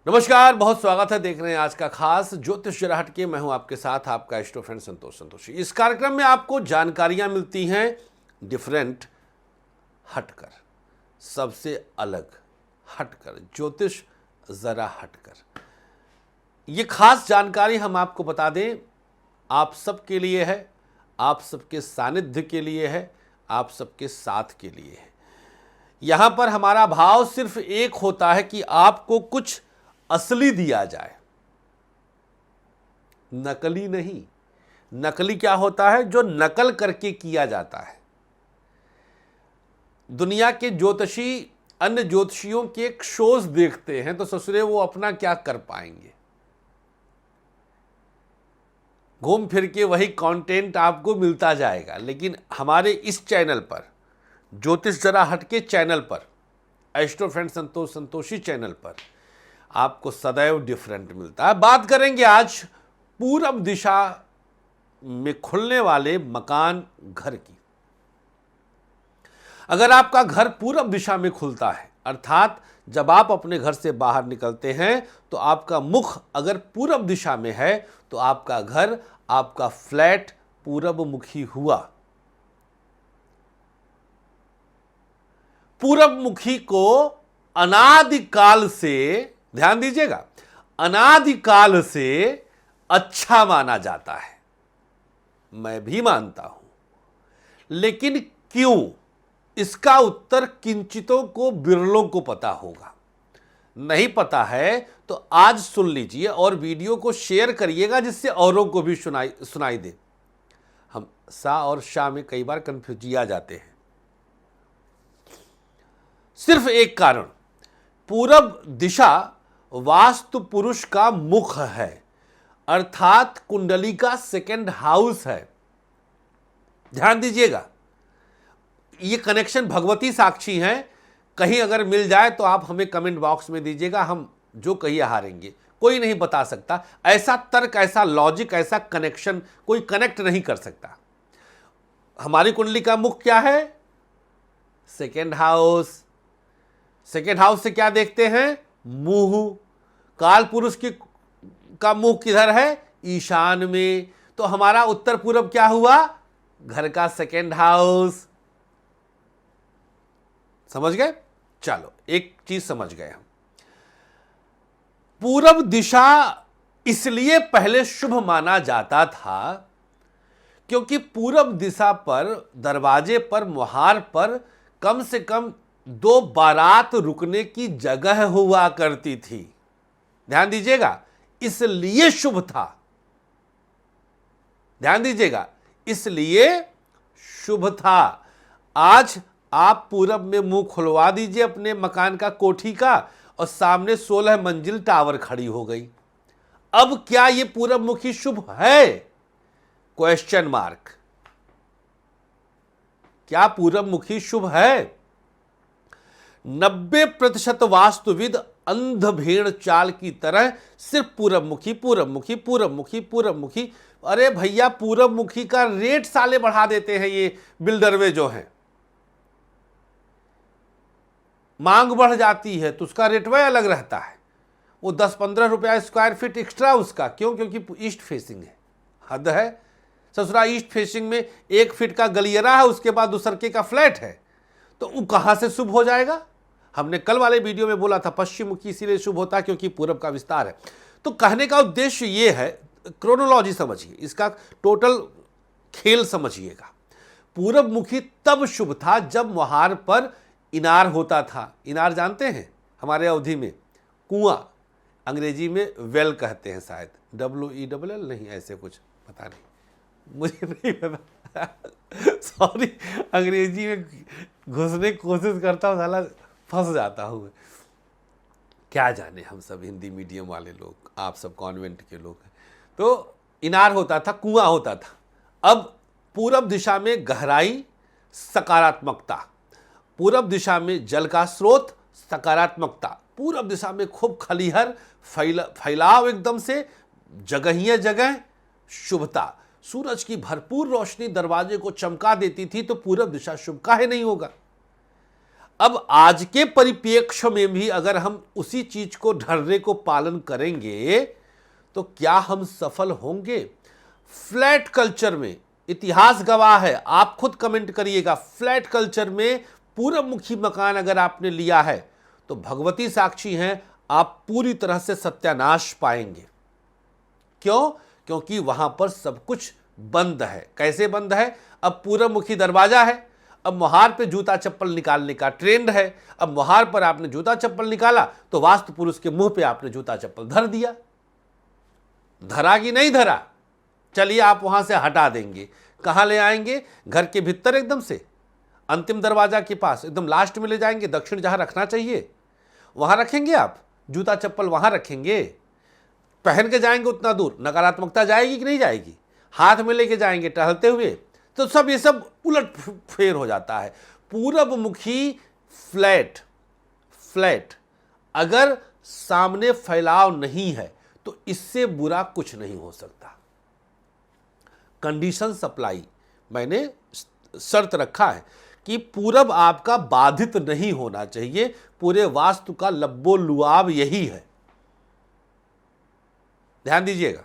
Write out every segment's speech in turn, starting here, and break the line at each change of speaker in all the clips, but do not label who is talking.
नमस्कार, बहुत स्वागत है। देख रहे हैं आज का खास ज्योतिष जरा हटके। मैं हूं आपके साथ आपका एस्ट्रो फ्रेंड संतोष संतोषी। इस कार्यक्रम में आपको जानकारियां मिलती हैं डिफरेंट, हटकर, सबसे अलग, हटकर, ज्योतिष जरा हटकर। ये खास जानकारी हम आपको बता दें, आप सबके लिए है, आप सबके सानिध्य के लिए है, आप सबके साथ के लिए है। यहां पर हमारा भाव सिर्फ एक होता है कि आपको कुछ असली दिया जाए, नकली नहीं। नकली क्या होता है? जो नकल करके किया जाता है। दुनिया के ज्योतिषी अन्य ज्योतिषियों के शोज देखते हैं तो ससुरे वो अपना क्या कर पाएंगे। घूम फिर के वही कंटेंट आपको मिलता जाएगा, लेकिन हमारे इस चैनल पर, ज्योतिष जरा हटके चैनल पर, एस्ट्रो फ्रेंड संतोष संतोषी चैनल पर आपको सदैव डिफरेंट मिलता है। बात करेंगे आज पूरब दिशा में खुलने वाले मकान, घर की। अगर आपका घर पूरब दिशा में खुलता है, अर्थात जब आप अपने घर से बाहर निकलते हैं तो आपका मुख अगर पूरब दिशा में है तो आपका घर, आपका फ्लैट पूरब मुखी हुआ। पूरब मुखी को अनादिकाल से, ध्यान दीजिएगा, अनादिकाल से अच्छा माना जाता है। मैं भी मानता हूं, लेकिन क्यों? इसका उत्तर किंचितों को, बिरलों को पता होगा। नहीं पता है तो आज सुन लीजिए और वीडियो को शेयर करिएगा जिससे औरों को भी सुनाई दे। हम सा और शाह में कई बार कंफ्यूजिया जाते हैं। सिर्फ एक कारण, पूरब दिशा वास्तु पुरुष का मुख है, अर्थात कुंडली का सेकंड हाउस है। ध्यान दीजिएगा, ये कनेक्शन भगवती साक्षी है। कहीं अगर मिल जाए तो आप हमें कमेंट बॉक्स में दीजिएगा, हम जो कहिए हारेंगे। कोई नहीं बता सकता, ऐसा तर्क, ऐसा लॉजिक, ऐसा कनेक्शन कोई कनेक्ट नहीं कर सकता। हमारी कुंडली का मुख क्या है? Second house. सेकेंड हाउस से क्या देखते हैं? मुंह। काल पुरुष का मुंह किधर है? ईशान में। तो हमारा उत्तर पूरब क्या हुआ? घर का सेकेंड हाउस। समझ गए? चलो, एक चीज समझ गए हम। पूरब दिशा इसलिए पहले शुभ माना जाता था क्योंकि पूरब दिशा पर, दरवाजे पर, मुहार पर कम से कम 2 बारात रुकने की जगह हुआ करती थी। ध्यान दीजिएगा, इसलिए शुभ था। ध्यान दीजिएगा, इसलिए शुभ था। आज आप पूरब में मुंह खुलवा दीजिए अपने मकान का, कोठी का, और सामने 16 मंजिल टावर खड़ी हो गई। अब क्या यह पूरब मुखी शुभ है? Question mark. क्या पूरब मुखी शुभ है? 90% वास्तुविद अंध भेड़ चाल की तरह सिर्फ पूरब मुखी, पूरब मुखी, पूरब मुखी, पूरब मुखी। अरे भैया, पूरब मुखी का रेट साले बढ़ा देते हैं ये बिल्डरवे जो हैं। मांग बढ़ जाती है तो उसका रेट वह अलग रहता है। वो 10-15 रुपया स्क्वायर फीट एक्स्ट्रा उसका। क्यों? क्योंकि ईस्ट फेसिंग है। हद है ससुरा, ईस्ट फेसिंग में 1 फीट का गलियरा है, उसके बाद दूसरके का फ्लैट है, तो वो कहां से शुभ हो जाएगा? हमने कल वाले वीडियो में बोला था पश्चिम मुखी इसीलिए शुभ होता है क्योंकि पूरब का विस्तार है। तो कहने का उद्देश्य ये है, क्रोनोलॉजी समझिए, इसका टोटल खेल समझिएगा। पूरब मुखी तब शुभ था जब मुहार पर इनार होता था। इनार जानते हैं? हमारे अवधि में कुआं, अंग्रेजी में वेल कहते हैं शायद, WELL नहीं, ऐसे कुछ, पता नहीं, मुझे नहीं पता। सॉरी, अंग्रेजी में घुसने की कोशिश करता हूँ, साला फंस जाता हूँ। क्या जाने, हम सब हिंदी मीडियम वाले लोग, आप सब कॉन्वेंट के लोग हैं। तो इनार होता था, कुआं होता था। अब पूरब दिशा में गहराई, सकारात्मकता। पूरब दिशा में जल का स्रोत, सकारात्मकता। पूरब दिशा में खूब खलिहर, फैलाव एकदम से, जगह जगह, शुभता। सूरज की भरपूर रोशनी दरवाजे को चमका देती थी, तो पूरब दिशा शुभ काहे नहीं होगा? अब आज के परिप्रेक्ष्य में भी अगर हम उसी चीज को ढर्रे को पालन करेंगे तो क्या हम सफल होंगे? फ्लैट कल्चर में इतिहास गवाह है, आप खुद कमेंट करिएगा, फ्लैट कल्चर में पूरब मुखी मकान अगर आपने लिया है तो भगवती साक्षी हैं, आप पूरी तरह से सत्यानाश पाएंगे। क्यों? क्योंकि वहां पर सब कुछ बंद है। कैसे बंद है? अब पूरब मुखी दरवाजा है, अब मोहार पे जूता चप्पल निकालने का ट्रेंड है। अब मोहार पर आपने जूता चप्पल निकाला तो वास्तु पुरुष के मुंह पे आपने जूता चप्पल धर दिया। धरा कि नहीं धरा? चलिए आप वहां से हटा देंगे, कहां ले आएंगे? घर के भीतर एकदम से अंतिम दरवाजा के पास एकदम लास्ट में ले जाएंगे, दक्षिण जहां रखना चाहिए वहां रखेंगे। आप जूता चप्पल वहां रखेंगे, पहन के जाएंगे उतना दूर, नकारात्मकता जाएगी कि नहीं जाएगी? हाथ में लेके जाएंगे टहलते हुए, तो सब ये सब उलट फेर हो जाता है। पूरब मुखी फ्लैट अगर सामने फैलाव नहीं है तो इससे बुरा कुछ नहीं हो सकता। कंडीशन सप्लाई मैंने शर्त रखा है कि पूरब आपका बाधित नहीं होना चाहिए। पूरे वास्तु का लब्बो लुआब यही है। ध्यान दीजिएगा,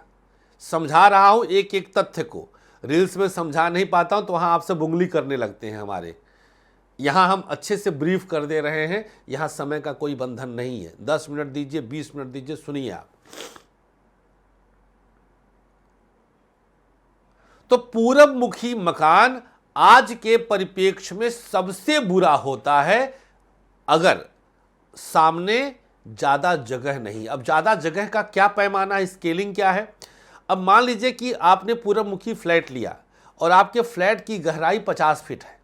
समझा रहा हूं एक एक तथ्य को। रील्स में समझा नहीं पाता हूं तो वहां आपसे बुंगली करने लगते हैं हमारे। यहां हम अच्छे से ब्रीफ कर दे रहे हैं, यहां समय का कोई बंधन नहीं है। 10 मिनट दीजिए, 20 मिनट दीजिए, सुनिए आप। तो पूरब मुखी मकान आज के परिप्रेक्ष्य में सबसे बुरा होता है अगर सामने ज्यादा जगह नहीं। अब ज्यादा जगह का क्या पैमाना है, स्केलिंग क्या है? अब मान लीजिए कि आपने पूरब मुखी फ्लैट लिया और आपके फ्लैट की गहराई 50 फीट है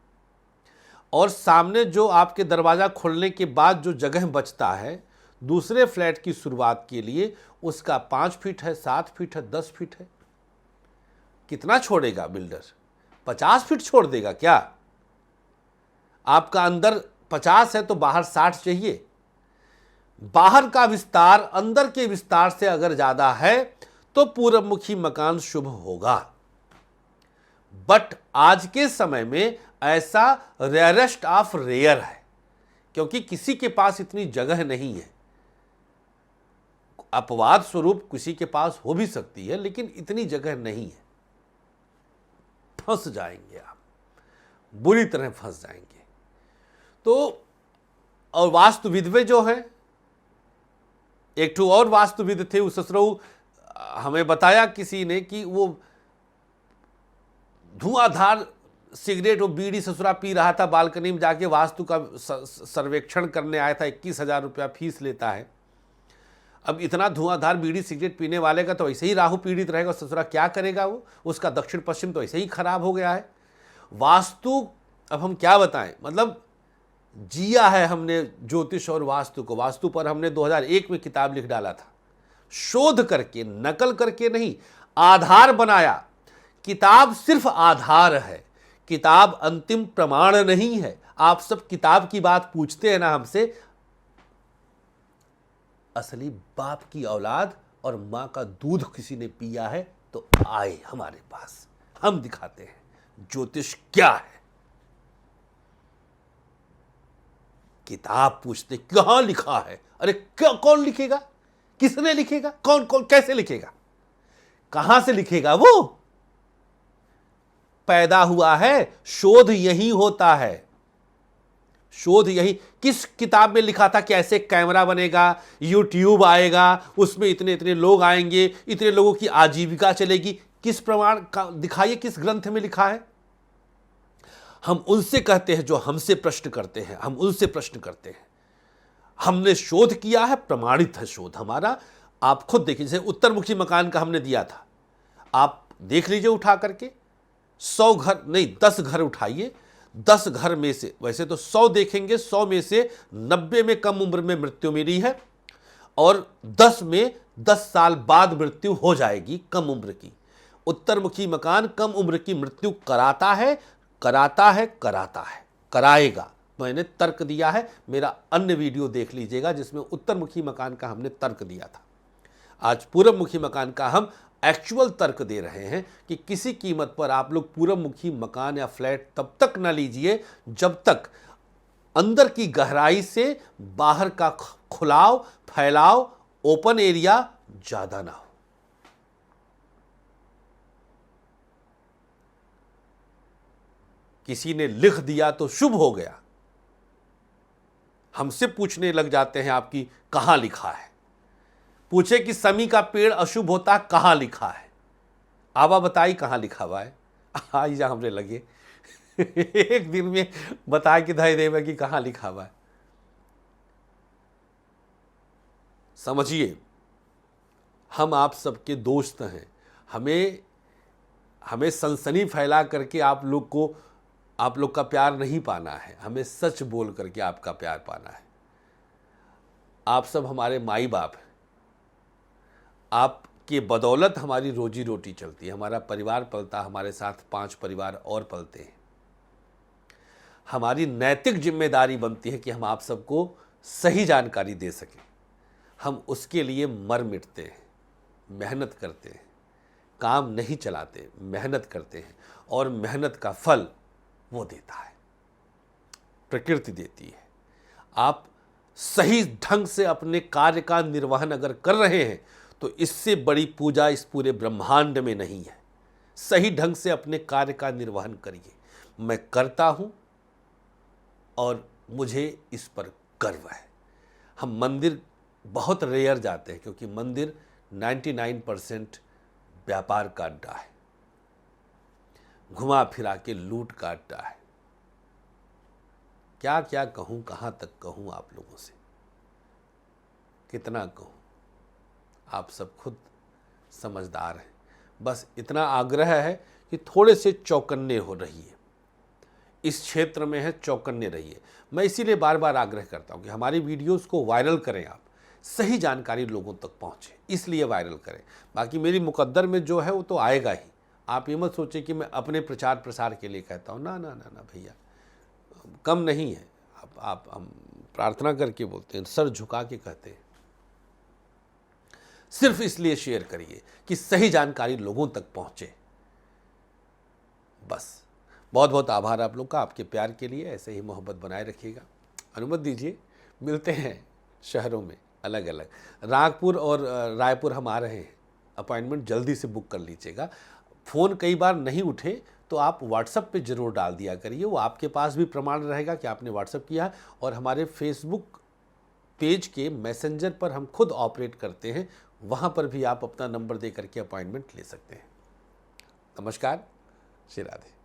और सामने जो आपके दरवाजा खोलने के बाद जो जगह बचता है दूसरे फ्लैट की शुरुआत के लिए, उसका 5 फीट है, 7 फीट है, 10 फीट है। कितना छोड़ेगा बिल्डर? 50 फीट छोड़ देगा क्या? आपका अंदर 50 है तो बाहर 60 चाहिए। बाहर का विस्तार अंदर के विस्तार से अगर ज्यादा है तो पूरब मुखी मकान शुभ होगा। बट आज के समय में ऐसा रेयरेस्ट ऑफ रेयर है, क्योंकि किसी के पास इतनी जगह नहीं है। अपवाद स्वरूप किसी के पास हो भी सकती है, लेकिन इतनी जगह नहीं है। फंस जाएंगे आप, बुरी तरह फंस जाएंगे। तो और वास्तुविद जो है, एक ठो और वास्तुविद थे, उस ससुरऊ हमें बताया किसी ने कि वो धुआंधार सिगरेट और बीड़ी ससुरा पी रहा था, बालकनी में जाके वास्तु का सर्वेक्षण करने आया था। 21,000 रुपया फीस लेता है। अब इतना धुआंधार बीड़ी सिगरेट पीने वाले का तो ऐसे ही राहु पीड़ित रहेगा, ससुरा क्या करेगा वो? उसका दक्षिण पश्चिम तो ऐसे ही खराब हो गया है। वास्तु अब हम क्या बताएं, मतलब जिया है हमने ज्योतिष और वास्तु को। वास्तु पर हमने 2001 में किताब लिख डाला था, शोध करके, नकल करके नहीं, आधार बनाया। किताब सिर्फ आधार है, किताब अंतिम प्रमाण नहीं है। आप सब किताब की बात पूछते हैं ना हमसे, असली बाप की औलाद और मां का दूध किसी ने पिया है तो आए हमारे पास, हम दिखाते हैं ज्योतिष क्या है। किताब पूछते कहां लिखा है? अरे कौन लिखेगा? किसने लिखेगा? कौन कौन कैसे लिखेगा? कहां से लिखेगा? वो पैदा हुआ है, शोध यही होता है। शोध यही। किस किताब में लिखा था कि ऐसे कैमरा बनेगा, यूट्यूब आएगा, उसमें इतने इतने लोग आएंगे, इतने लोगों की आजीविका चलेगी? किस प्रमाण का दिखाइए, किस ग्रंथ में लिखा है? हम उनसे कहते हैं जो हमसे प्रश्न करते हैं, हम उनसे प्रश्न करते हैं। हमने शोध किया है, प्रमाणित है शोध हमारा। आप खुद देखिए, जैसे उत्तर मुखी मकान का हमने दिया था, आप देख लीजिए उठा करके। 100 घर नहीं, 10 घर उठाइए। 10 घर में से, वैसे तो 100 देखेंगे, 100 में से 90 में कम उम्र में मृत्यु मिली है और 10 में 10 साल बाद मृत्यु हो जाएगी कम उम्र की। उत्तरमुखी मकान कम उम्र की मृत्यु कराता है, कराता है, कराता है, कराएगा। मैंने तर्क दिया है, मेरा अन्य वीडियो देख लीजिएगा जिसमें उत्तरमुखी मकान का हमने तर्क दिया था। आज पूर्वमुखी मकान का हम एक्चुअल तर्क दे रहे हैं कि किसी कीमत पर आप लोग पूर्वमुखी मकान या फ्लैट तब तक न लीजिए जब तक अंदर की गहराई से बाहर का खुलाव, फैलाव, ओपन एरिया ज्यादा ना हो। किसी ने लिख दिया तो शुभ हो गया, हमसे पूछने लग जाते हैं आपकी कहां लिखा है। पूछे कि समी का पेड़ अशुभ होता, कहां लिखा है? आवा बताई कहां लिखा हुआ है। आज जा हमने लगे एक दिन में बता के धय देवे कि कहां लिखा हुआ है। समझिए, हम आप सबके दोस्त हैं। हमें सनसनी फैला करके आप लोग का प्यार नहीं पाना है, हमें सच बोल करके आपका प्यार पाना है। आप सब हमारे माई बाप हैं, आपके बदौलत हमारी रोजी रोटी चलती है, हमारा परिवार पलता, हमारे साथ 5 परिवार और पलते हैं। हमारी नैतिक जिम्मेदारी बनती है कि हम आप सबको सही जानकारी दे सकें। हम उसके लिए मर मिटते हैं, मेहनत करते हैं, काम नहीं चलाते, मेहनत करते हैं, और मेहनत का फल वो देता है, प्रकृति देती है। आप सही ढंग से अपने कार्य का निर्वहन अगर कर रहे हैं तो इससे बड़ी पूजा इस पूरे ब्रह्मांड में नहीं है। सही ढंग से अपने कार्य का निर्वहन करिए। मैं करता हूं और मुझे इस पर गर्व है। हम मंदिर बहुत रेयर जाते हैं क्योंकि मंदिर 99% व्यापार का अड्डा है, घुमा फिरा के लूट का अड्डा है। क्या क्या कहूं, कहां तक कहूं आप लोगों से, कितना कहूं, आप सब खुद समझदार हैं। बस इतना आग्रह है कि थोड़े से चौकन्ने हो रहिए, इस क्षेत्र में है चौकन्ने रहिए। मैं इसीलिए बार बार आग्रह करता हूं कि हमारी वीडियोस को वायरल करें, आप सही जानकारी लोगों तक पहुंचे, इसलिए वायरल करें। बाकी मेरी मुकद्दर में जो है वो तो आएगा ही। आप ये मत सोचें कि मैं अपने प्रचार प्रसार के लिए कहता हूं, ना ना ना ना भैया, कम नहीं है। आप हम प्रार्थना करके बोलते हैं, सर झुका के कहते हैं। सिर्फ इसलिए शेयर करिए कि सही जानकारी लोगों तक पहुंचे। बस, बहुत बहुत आभार आप लोग का, आपके प्यार के लिए। ऐसे ही मोहब्बत बनाए रखिएगा। अनुमति दीजिए, मिलते हैं शहरों में अलग अलग। नागपुर और रायपुर हम आ रहे हैं, अपॉइंटमेंट जल्दी से बुक कर लीजिएगा। फ़ोन कई बार नहीं उठे तो आप व्हाट्सएप पे ज़रूर डाल दिया करिए, वो आपके पास भी प्रमाण रहेगा कि आपने व्हाट्सएप किया है। और हमारे फेसबुक पेज के मैसेंजर पर हम खुद ऑपरेट करते हैं, वहाँ पर भी आप अपना नंबर दे करके अपॉइंटमेंट ले सकते हैं। नमस्कार, श्री राधे।